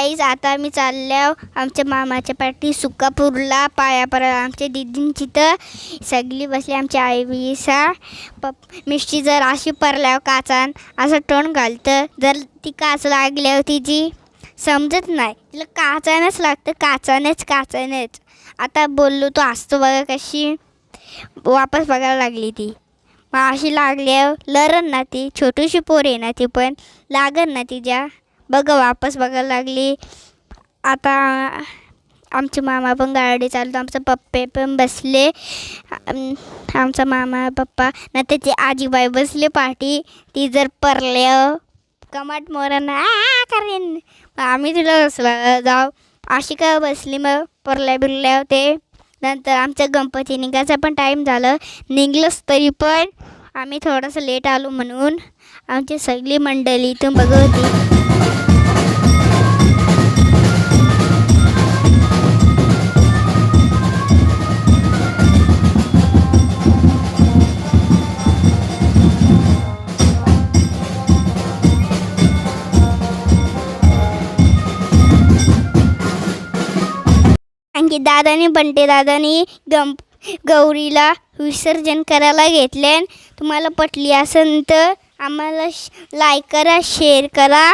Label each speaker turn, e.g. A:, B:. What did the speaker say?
A: Guys आता आम्ही चालल्या आमच्या मामाच्या पाठी सुकापूरला पाया पडायला. आमच्या दीदींची तर सगळी बसली. आमची आई विसा मिष्टी जर अशी परल्यावर काचान असं टोन घालतं. जर ती काच लागल्यावर तिची समजत नाही, तिला काचानच लागतं. काचानेच आता बोललो तो असतो बघा कशी वापस बघायला लागली ती. मग अशी लागल्यावर लरण ना ती छोटीशी पोर आहे ना ती पण लागन ना तिच्या बघा वापस बघायला लागली. आता आमचे मामा पण गाडी चालतो. आमचे पप्पे पण बसले. आमचा मामा पप्पा ना त्याची आजीबाई बसले पाठी. ती जर परल्या कमाट मोरांना करेन आम्ही तुला बसला जाऊ अशी काय बसली. मग परल्या बिरल्या ते नंतर आमच्या गणपती निघायचा पण टाईम झालं. निघलंच तरी पण आम्ही थोडंसं लेट आलो म्हणून आमची सगळी मंडळी इथून बघत होती. आणखी दादानी बंटे दादानी गौरीला विसर्जन करायला घेतले. तुम्हाला पटली असेल तर आम्हाला लाईक करा, शेअर करा,